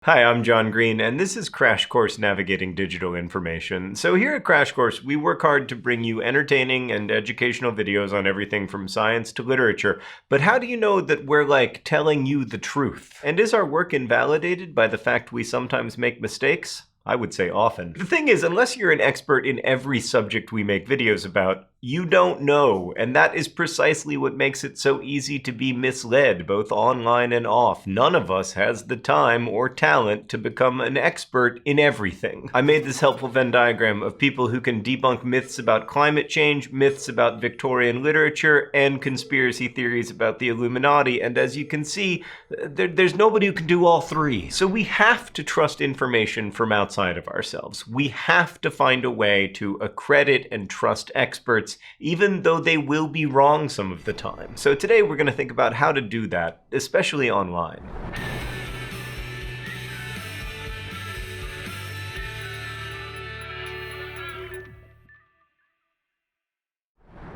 Hi, I'm John Green, and this is Crash Course Navigating Digital Information. So here at Crash Course, we work hard to bring you entertaining and educational videos on everything from science to literature. But how do you know that we're, telling you the truth? And is our work invalidated by the fact we sometimes make mistakes? I would say often. The thing is, unless you're an expert in every subject we make videos about, you don't know, and that is precisely what makes it so easy to be misled, both online and off. None of us has the time or talent to become an expert in everything. I made this helpful Venn diagram of people who can debunk myths about climate change, myths about Victorian literature, and conspiracy theories about the Illuminati, and as you can see, there's nobody who can do all three. So we have to trust information from outside of ourselves. We have to find a way to accredit and trust experts, even though they will be wrong some of the time. So today we're going to think about how to do that, especially online.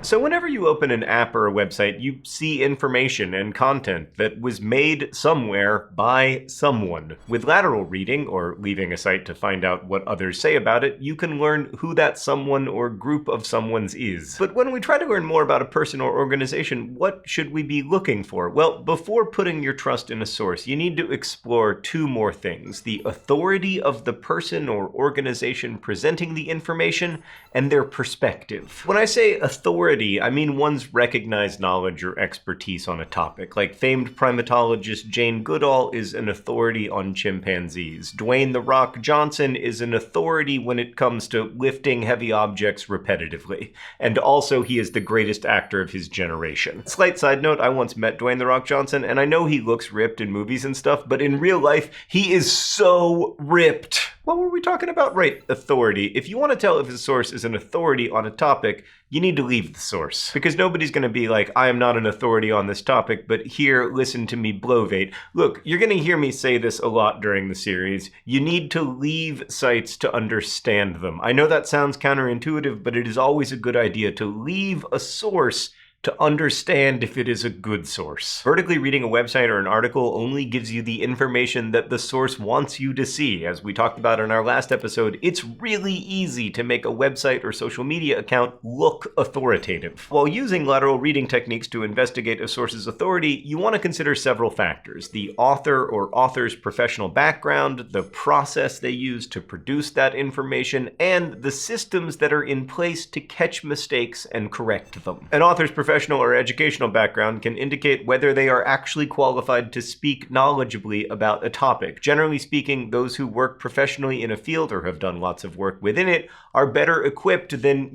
So whenever you open an app or a website, you see information and content that was made somewhere by someone. With lateral reading, or leaving a site to find out what others say about it, you can learn who that someone or group of someone's is. But when we try to learn more about a person or organization, what should we be looking for? Well, before putting your trust in a source, you need to explore two more things: the authority of the person or organization presenting the information, and their perspective. When I say authority, I mean one's recognized knowledge or expertise on a topic. Like famed primatologist Jane Goodall is an authority on chimpanzees. Dwayne "The Rock" Johnson is an authority when it comes to lifting heavy objects repetitively. And also, he is the greatest actor of his generation. Slight side note, I once met Dwayne "The Rock" Johnson, and I know he looks ripped in movies and stuff, but in real life, he is so ripped. What were we talking about? Right, authority. If you want to tell if a source is an authority on a topic, you need to leave the source. Because nobody's going to be like, I am not an authority on this topic, but here, listen to me blovate. Look, you're going to hear me say this a lot during the series. You need to leave sites to understand them. I know that sounds counterintuitive, but it is always a good idea to leave a source to understand if it is a good source. Vertically reading a website or an article only gives you the information that the source wants you to see. As we talked about in our last episode, it's really easy to make a website or social media account look authoritative. While using lateral reading techniques to investigate a source's authority, you want to consider several factors: the author or author's professional background, the process they use to produce that information, and the systems that are in place to catch mistakes and correct them. An author's professional or educational background can indicate whether they are actually qualified to speak knowledgeably about a topic. Generally speaking, those who work professionally in a field or have done lots of work within it are better equipped than,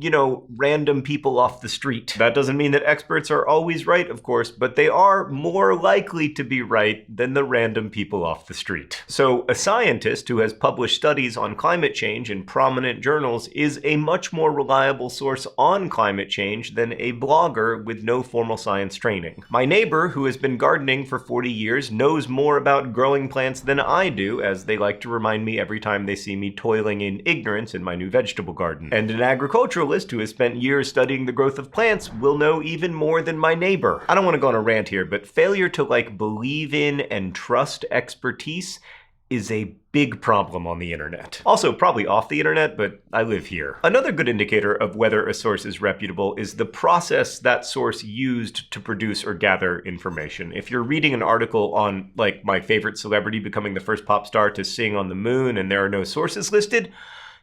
random people off the street. That doesn't mean that experts are always right, of course, but they are more likely to be right than the random people off the street. So a scientist who has published studies on climate change in prominent journals is a much more reliable source on climate change than a blogger with no formal science training. My neighbor, who has been gardening for 40 years, knows more about growing plants than I do, as they like to remind me every time they see me toiling in ignorance in my new vegetable garden. And an agriculturalist who has spent years studying the growth of plants will know even more than my neighbor. I don't want to go on a rant here, but failure to believe in and trust expertise is a big problem on the internet. Also, probably off the internet, but I live here. Another good indicator of whether a source is reputable is the process that source used to produce or gather information. If you're reading an article on, my favorite celebrity becoming the first pop star to sing on the moon and there are no sources listed,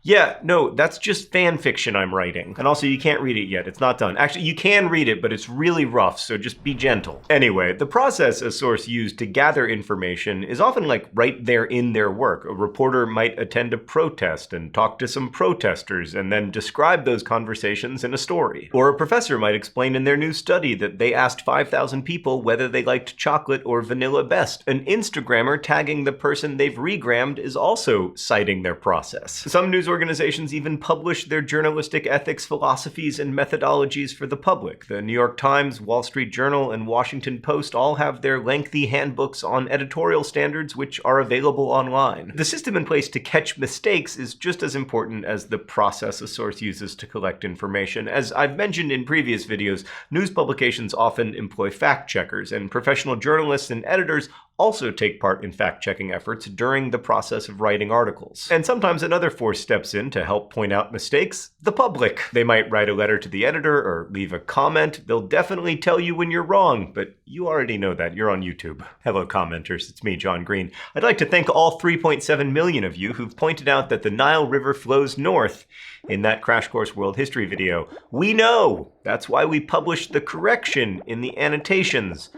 yeah, no, that's just fan fiction I'm writing. And also, you can't read it yet. It's not done. Actually, you can read it, but it's really rough, so just be gentle. Anyway, the process a source used to gather information is often right there in their work. A reporter might attend a protest and talk to some protesters and then describe those conversations in a story. Or a professor might explain in their new study that they asked 5,000 people whether they liked chocolate or vanilla best. An Instagrammer tagging the person they've regrammed is also citing their process. Some news organizations even publish their journalistic ethics philosophies and methodologies for the public. The New York Times, Wall Street Journal, and Washington Post all have their lengthy handbooks on editorial standards, which are available online. The system in place to catch mistakes is just as important as the process a source uses to collect information. As I've mentioned in previous videos, news publications often employ fact checkers, and professional journalists and editors also take part in fact-checking efforts during the process of writing articles. And sometimes another force steps in to help point out mistakes: the public. They might write a letter to the editor or leave a comment. They'll definitely tell you when you're wrong, but you already know that. You're on YouTube. Hello, commenters. It's me, John Green. I'd like to thank all 3.7 million of you who've pointed out that the Nile River flows north in that Crash Course World History video. We know! That's why we published the correction in the annotations,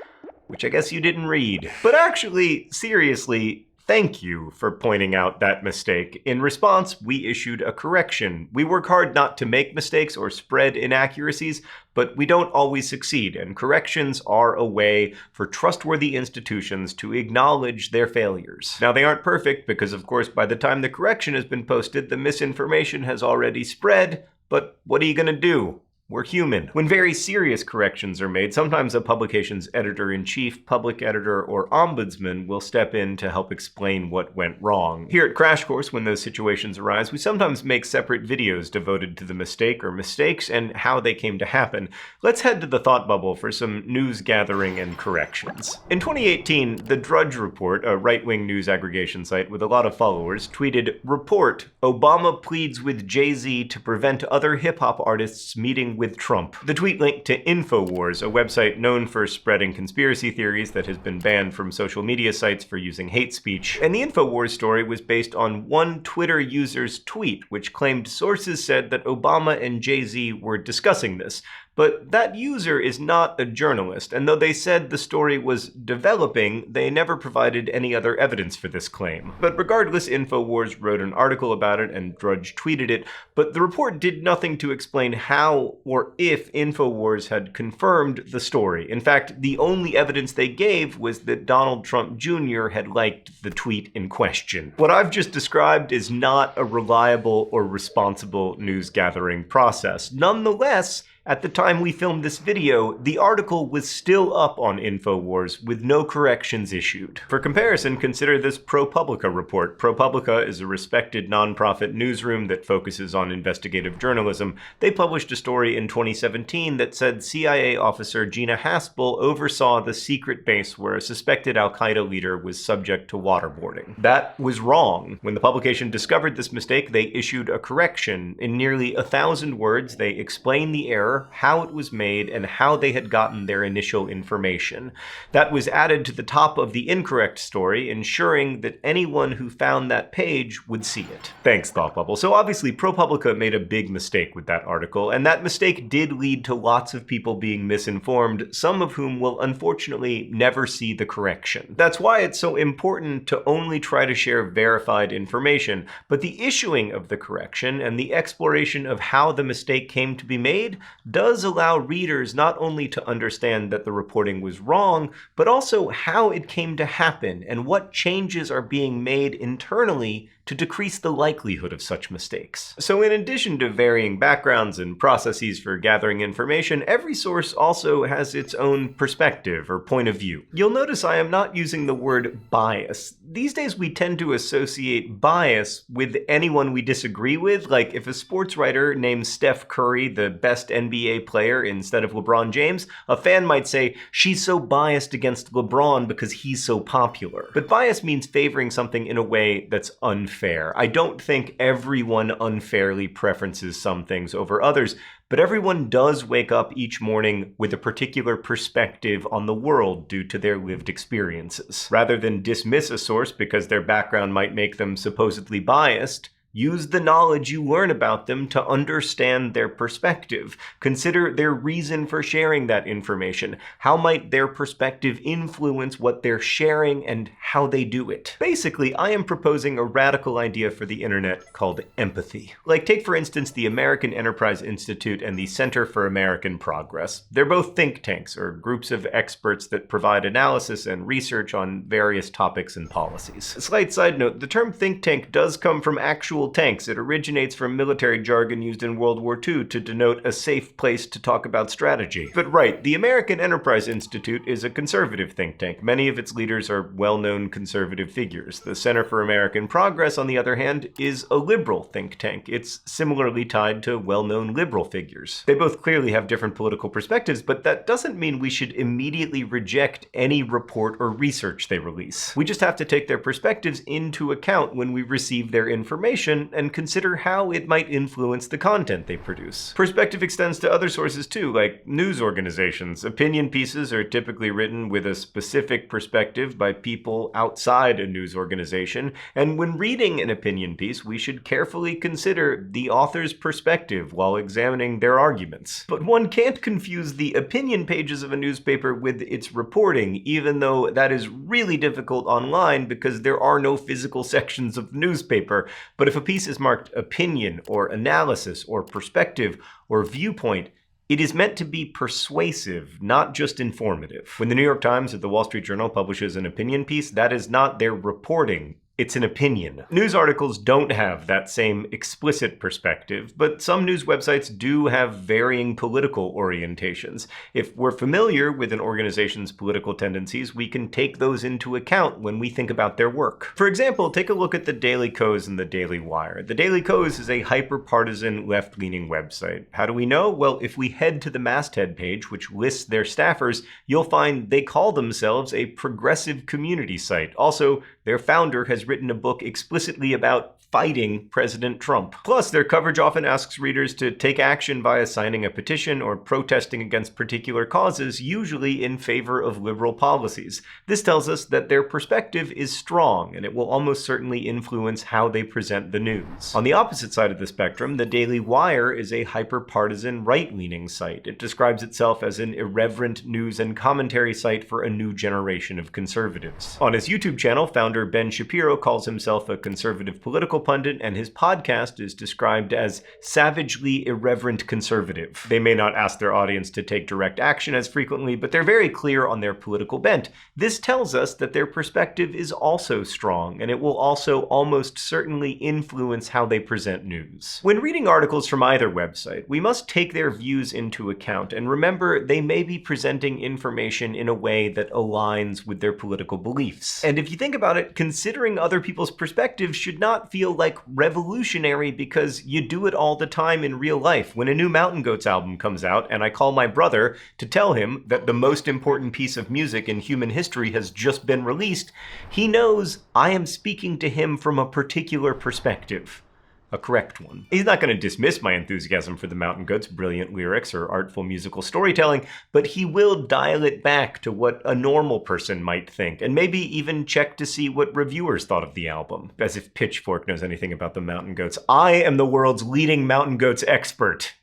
which I guess you didn't read. But actually, seriously, thank you for pointing out that mistake. In response, we issued a correction. We work hard not to make mistakes or spread inaccuracies, but we don't always succeed, and corrections are a way for trustworthy institutions to acknowledge their failures. Now, they aren't perfect because, of course, by the time the correction has been posted, the misinformation has already spread, but what are you gonna do? We're human. When very serious corrections are made, sometimes a publication's editor-in-chief, public editor, or ombudsman will step in to help explain what went wrong. Here at Crash Course, when those situations arise, we sometimes make separate videos devoted to the mistake or mistakes and how they came to happen. Let's head to the thought bubble for some news gathering and corrections. In 2018, The Drudge Report, a right-wing news aggregation site with a lot of followers, tweeted, "Report: Obama pleads with Jay-Z to prevent other hip-hop artists meeting with Trump." The tweet linked to InfoWars, a website known for spreading conspiracy theories that has been banned from social media sites for using hate speech. And the InfoWars story was based on one Twitter user's tweet, which claimed sources said that Obama and Jay-Z were discussing this. But that user is not a journalist, and though they said the story was developing, they never provided any other evidence for this claim. But regardless, InfoWars wrote an article about it and Drudge tweeted it, but the report did nothing to explain how or if InfoWars had confirmed the story. In fact, the only evidence they gave was that Donald Trump Jr. had liked the tweet in question. What I've just described is not a reliable or responsible news gathering process. Nonetheless, at the time we filmed this video, the article was still up on InfoWars with no corrections issued. For comparison, consider this ProPublica report. ProPublica is a respected nonprofit newsroom that focuses on investigative journalism. They published a story in 2017 that said CIA officer Gina Haspel oversaw the secret base where a suspected al-Qaeda leader was subject to waterboarding. That was wrong. When the publication discovered this mistake, they issued a correction. In nearly 1,000 words, they explained the error, how it was made, and how they had gotten their initial information. That was added to the top of the incorrect story, ensuring that anyone who found that page would see it. Thanks, Thought Bubble. So obviously, ProPublica made a big mistake with that article, and that mistake did lead to lots of people being misinformed, some of whom will unfortunately never see the correction. That's why it's so important to only try to share verified information, but the issuing of the correction and the exploration of how the mistake came to be made does allow readers not only to understand that the reporting was wrong, but also how it came to happen and what changes are being made internally to decrease the likelihood of such mistakes. So in addition to varying backgrounds and processes for gathering information, every source also has its own perspective or point of view. You'll notice I am not using the word bias. These days we tend to associate bias with anyone we disagree with, like if a sports writer names Steph Curry the best NBA player instead of LeBron James, a fan might say, she's so biased against LeBron because he's so popular. But bias means favoring something in a way that's unfair. I don't think everyone unfairly preferences some things over others, but everyone does wake up each morning with a particular perspective on the world due to their lived experiences. Rather than dismiss a source because their background might make them supposedly biased, use the knowledge you learn about them to understand their perspective. Consider their reason for sharing that information. How might their perspective influence what they're sharing and how they do it? Basically, I am proposing a radical idea for the internet called empathy. Like, take for instance the American Enterprise Institute and the Center for American Progress. They're both think tanks, or groups of experts that provide analysis and research on various topics and policies. A slight side note, the term think tank does come from actual actual tanks. It originates from military jargon used in World War II to denote a safe place to talk about strategy. But right, the American Enterprise Institute is a conservative think tank. Many of its leaders are well-known conservative figures. The Center for American Progress, on the other hand, is a liberal think tank. It's similarly tied to well-known liberal figures. They both clearly have different political perspectives, but that doesn't mean we should immediately reject any report or research they release. We just have to take their perspectives into account when we receive their information and consider how it might influence the content they produce. Perspective extends to other sources too, like news organizations. Opinion pieces are typically written with a specific perspective by people outside a news organization, and when reading an opinion piece, we should carefully consider the author's perspective while examining their arguments. But one can't confuse the opinion pages of a newspaper with its reporting, even though that is really difficult online because there are no physical sections of the newspaper. But if a piece is marked opinion or analysis or perspective or viewpoint, it is meant to be persuasive, not just informative. When the New York Times or the Wall Street Journal publishes an opinion piece, that is not their reporting. It's an opinion. News articles don't have that same explicit perspective, but some news websites do have varying political orientations. If we're familiar with an organization's political tendencies, we can take those into account when we think about their work. For example, take a look at the Daily Kos and the Daily Wire. The Daily Kos is a hyper-partisan left-leaning website. How do we know? Well, if we head to the masthead page, which lists their staffers, you'll find they call themselves a progressive community site. Also, their founder has written a book explicitly about fighting President Trump. Plus, their coverage often asks readers to take action via signing a petition or protesting against particular causes, usually in favor of liberal policies. This tells us that their perspective is strong, and it will almost certainly influence how they present the news. On the opposite side of the spectrum, the Daily Wire is a hyper-partisan right-leaning site. It describes itself as an irreverent news and commentary site for a new generation of conservatives. On his YouTube channel, founder Ben Shapiro calls himself a conservative political pundit, and his podcast is described as savagely irreverent conservative. They may not ask their audience to take direct action as frequently, but they're very clear on their political bent. This tells us that their perspective is also strong, and it will also almost certainly influence how they present news. When reading articles from either website, we must take their views into account, and remember they may be presenting information in a way that aligns with their political beliefs. And if you think about it, considering other people's perspectives should not feel like revolutionary because you do it all the time in real life. When a new Mountain Goats album comes out and I call my brother to tell him that the most important piece of music in human history has just been released, he knows I am speaking to him from a particular perspective. A correct one. He's not going to dismiss my enthusiasm for the Mountain Goats' brilliant lyrics or artful musical storytelling, but he will dial it back to what a normal person might think, and maybe even check to see what reviewers thought of the album. As if Pitchfork knows anything about the Mountain Goats. I am the world's leading Mountain Goats expert.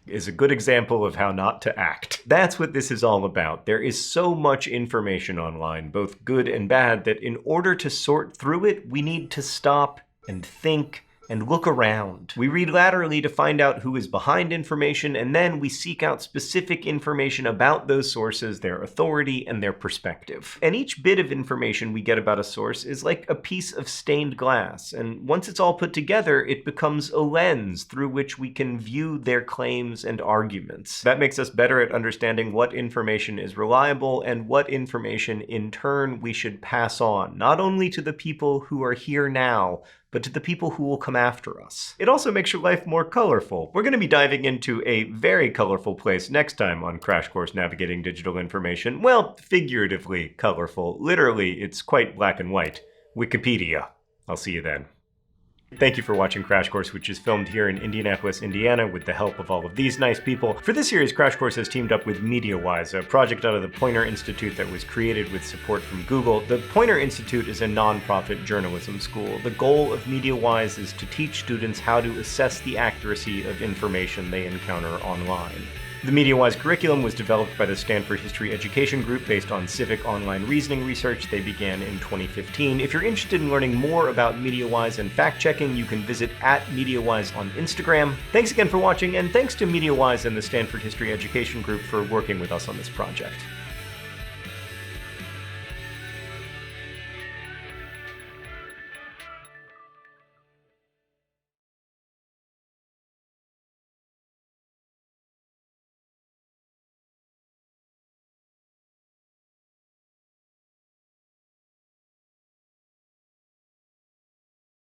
Is a good example of how not to act. That's what this is all about. There is so much information online, both good and bad, that in order to sort through it, we need to stop and think and look around. We read laterally to find out who is behind information, and then we seek out specific information about those sources, their authority, and their perspective. And each bit of information we get about a source is like a piece of stained glass, and once it's all put together, it becomes a lens through which we can view their claims and arguments. That makes us better at understanding what information is reliable and what information, in turn, we should pass on, not only to the people who are here now, but to the people who will come after us. It also makes your life more colorful. We're going to be diving into a very colorful place next time on Crash Course Navigating Digital Information. Well, figuratively colorful. Literally, it's quite black and white. Wikipedia. I'll see you then. Thank you for watching Crash Course, which is filmed here in Indianapolis, Indiana, with the help of all of these nice people. For this series, Crash Course has teamed up with MediaWise, a project out of the Poynter Institute that was created with support from Google. The Poynter Institute is a non-profit journalism school. The goal of MediaWise is to teach students how to assess the accuracy of information they encounter online. The MediaWise curriculum was developed by the Stanford History Education Group based on civic online reasoning research they began in 2015. If you're interested in learning more about MediaWise and fact-checking, you can visit @MediaWise on Instagram. Thanks again for watching, and thanks to MediaWise and the Stanford History Education Group for working with us on this project.